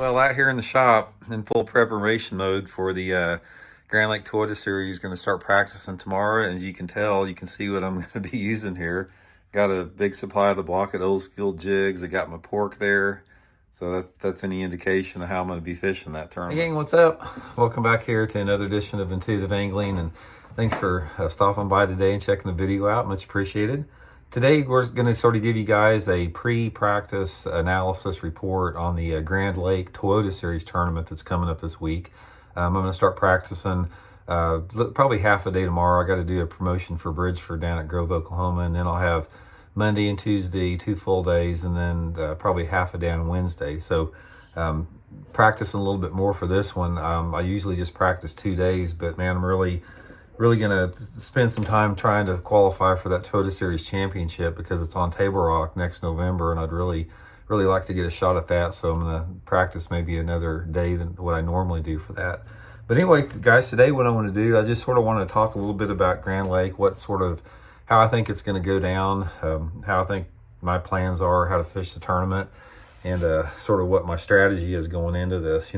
Well, out here in the shop, in full preparation mode for the Grand Lake Toyota Series, going to start practicing tomorrow. And as you can tell, you can see what I'm going to be using here. Got a big supply of the Block at Old School jigs. I got my pork there. So that's any indication of how I'm going to be fishing that tournament. Hey gang, what's up? Welcome back here to another edition of Intuitive Angling, and thanks for stopping by today and checking the video out. Much appreciated. Today we're going to sort of give you guys a pre-practice analysis report on the Grand Lake Toyota Series tournament that's coming up this week. I'm going to start practicing probably half a day tomorrow. I got to do a promotion for Bridgeford down at Grove, Oklahoma, and then I'll have Monday and Tuesday 2 full days, and then probably half a day on Wednesday. So practicing a little bit more for this one. I usually just practice 2 days, but man, I'm really going to spend some time trying to qualify for that Toyota Series Championship because it's on Table Rock next November, and I'd really like to get a shot at that. So I'm going to practice maybe another day than what I normally do for that. But anyway, guys, today what I want to do, I just sort of want to talk a little bit about Grand Lake, how I think it's going to go down, how I think my plans are, how to fish the tournament, and sort of what my strategy is going into this.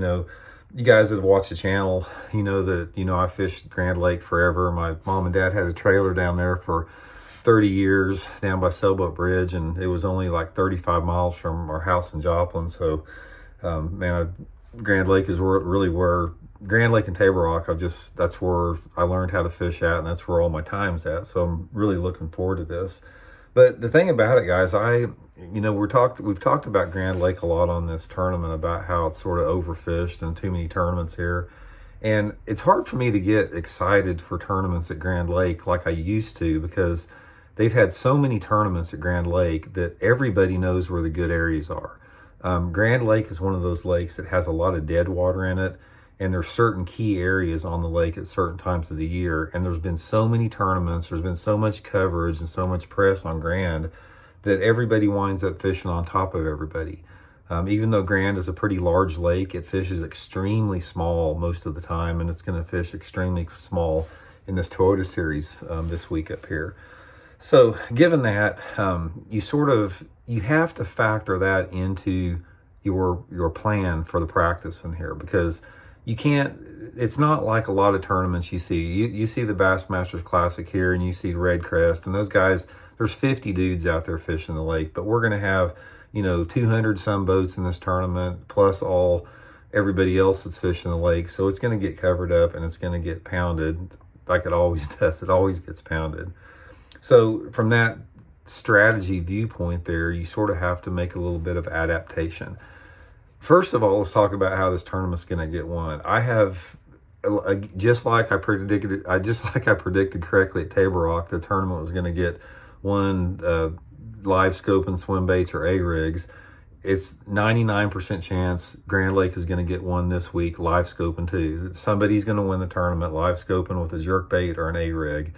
You guys that have watched the channel, you know that, I fished Grand Lake forever. My mom and dad had a trailer down there for 30 years down by Sailboat Bridge, and it was only like 35 miles from our house in Joplin. So, Grand Lake is where Grand Lake and Table Rock, that's where I learned how to fish at, and that's where all my time's at. So I'm really looking forward to this. But the thing about it, guys, we've talked about Grand Lake a lot on this tournament, about how it's sort of overfished and too many tournaments here. And it's hard for me to get excited for tournaments at Grand Lake like I used to, because they've had so many tournaments at Grand Lake that everybody knows where the good areas are. Grand Lake is one of those lakes that has a lot of dead water in it, and there's certain key areas on the lake at certain times of the year. And there's been so many tournaments, there's been so much coverage and so much press on Grand that everybody winds up fishing on top of everybody. Even though Grand is a pretty large lake, it fishes extremely small most of the time, and it's going to fish extremely small in this Toyota Series this week up here. So given that, you have to factor that into your plan for the practice in here, because it's not like a lot of tournaments you see. You see the Bassmasters Classic here, and you see Red Crest, and those guys, there's 50 dudes out there fishing the lake, but we're going to have, 200 some boats in this tournament, plus everybody else that's fishing the lake. So it's going to get covered up, and it's going to get pounded like it always does. It always gets pounded. So from that strategy viewpoint there, you sort of have to make a little bit of adaptation. First of all, let's talk about how this tournament's going to get won. I have, just like I predicted correctly at Table Rock, the tournament was going to get won live scope and swim baits or A-rigs. It's 99% chance Grand Lake is going to get one this week live scoping too. Somebody's going to win the tournament live scoping with a jerk bait or an A-rig.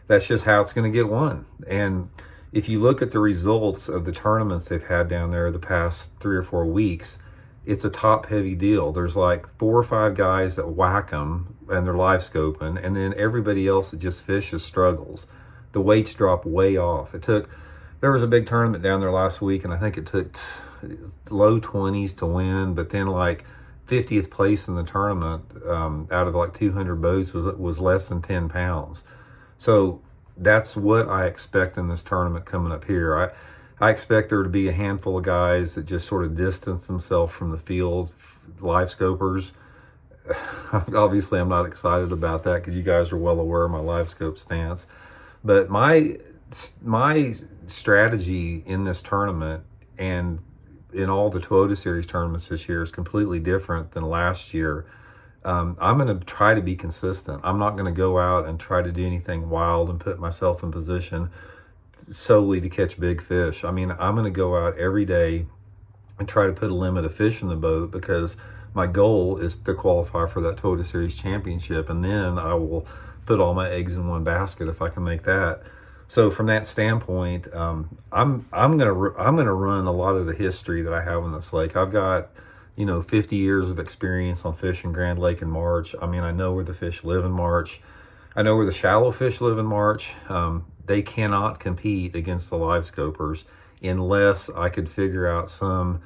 That's just how it's going to get won. And if you look at the results of the tournaments they've had down there the past 3 or 4 weeks, it's a top-heavy deal. There's like 4 or 5 guys that whack them, and they're live scoping, and then everybody else that just fishes struggles. The weights drop way off. There was a big tournament down there last week, and I think it took low 20s to win, but then like 50th place in the tournament out of like 200 boats was less than 10 pounds. So that's what I expect in this tournament coming up here. I expect there to be a handful of guys that just sort of distance themselves from the field, live scopers. Obviously, I'm not excited about that because you guys are well aware of my live scope stance. But my strategy in this tournament and in all the Toyota Series tournaments this year is completely different than last year. I'm going to try to be consistent. I'm not going to go out and try to do anything wild and put myself in position solely to catch big fish. I mean, I'm going to go out every day and try to put a limit of fish in the boat, because my goal is to qualify for that Toyota Series Championship, and then I will put all my eggs in one basket if I can make that. So from that standpoint, I'm gonna run a lot of the history that I have on this lake. I've got 50 years of experience on fishing Grand Lake in March. I mean, I know where the fish live in March. I know where the shallow fish live in March. They cannot compete against the live scopers unless I could figure out some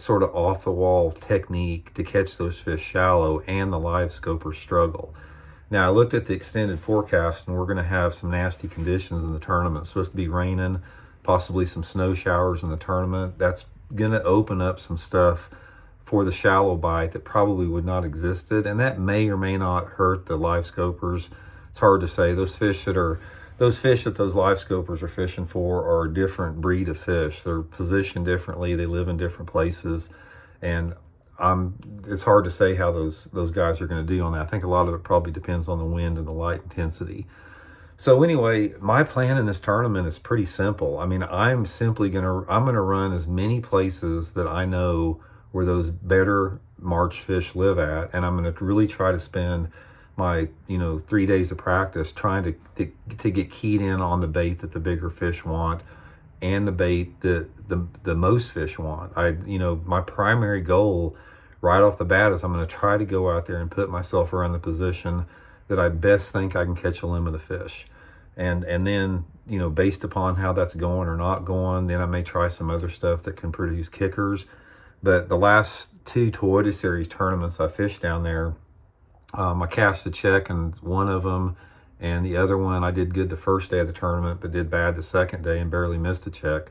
sort of off the wall technique to catch those fish shallow, and the live scopers struggle. Now, I looked at the extended forecast, and we're going to have some nasty conditions in the tournament. It's supposed to be raining, possibly some snow showers in the tournament. That's going to open up some stuff for the shallow bite that probably would not existed, and that may or may not hurt the live scopers. It's hard to say. Those fish that those live scopers are fishing for are a different breed of fish. They're positioned differently. They live in different places, and it's hard to say how those guys are going to do on that. I think a lot of it probably depends on the wind and the light intensity. So anyway, my plan in this tournament is pretty simple. I mean, I'm gonna run as many places that I know where those better March fish live at, and I'm gonna really try to spend my 3 days of practice trying to get keyed in on the bait that the bigger fish want, and the bait that the most fish want. My primary goal right off the bat is I'm going to try to go out there and put myself around the position that I best think I can catch a limit of fish. And then, based upon how that's going or not going, then I may try some other stuff that can produce kickers. But the last 2 Toyota Series tournaments I fished down there, I cast a check in one of them, and the other one I did good the first day of the tournament, but did bad the second day and barely missed a check.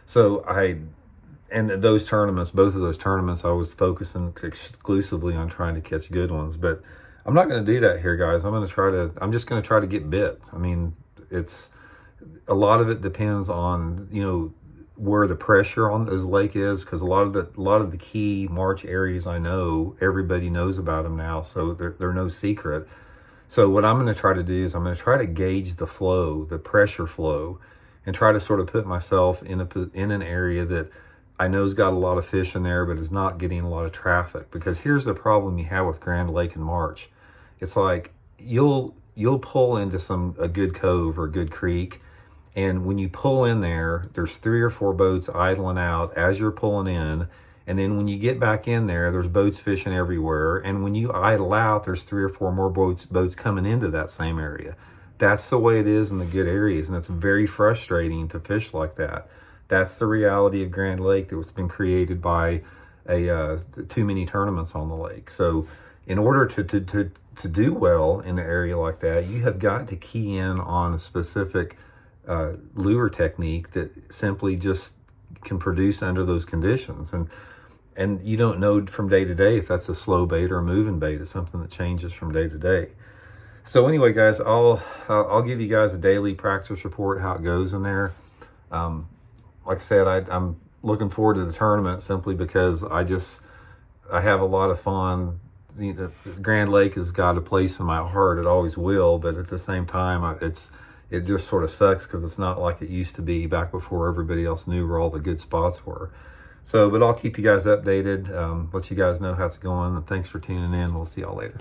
So both of those tournaments, I was focusing exclusively on trying to catch good ones. But I'm not going to do that here, guys. I'm just going to try to get bit. I mean, it's a lot of it depends on, where the pressure on this lake is, because a lot of the key March areas I know, everybody knows about them now, so they're no secret. So what I'm going to try to do is I'm going to try to gauge the flow, the pressure flow, and try to sort of put myself in an area that I know's got a lot of fish in there, but is not getting a lot of traffic. Because here's the problem you have with Grand Lake in March. It's like you'll pull into a good cove or a good creek, and when you pull in there, there's 3 or 4 boats idling out as you're pulling in. And then when you get back in there, there's boats fishing everywhere. And when you idle out, there's 3 or 4 more boats coming into that same area. That's the way it is in the good areas, and it's very frustrating to fish like that. That's the reality of Grand Lake that's been created by too many tournaments on the lake. So in order to do well in an area like that, you have got to key in on a specific lure technique that simply just can produce under those conditions. And you don't know from day to day if that's a slow bait or a moving bait. It's something that changes from day to day. So anyway, guys, I'll give you guys a daily practice report, how it goes in there. Like I said, I'm looking forward to the tournament simply because I have a lot of fun. Grand Lake has got a place in my heart. It always will. But at the same time, it just sort of sucks because it's not like it used to be back before everybody else knew where all the good spots were. So, but I'll keep you guys updated, let you guys know how it's going. And thanks for tuning in. We'll see y'all later.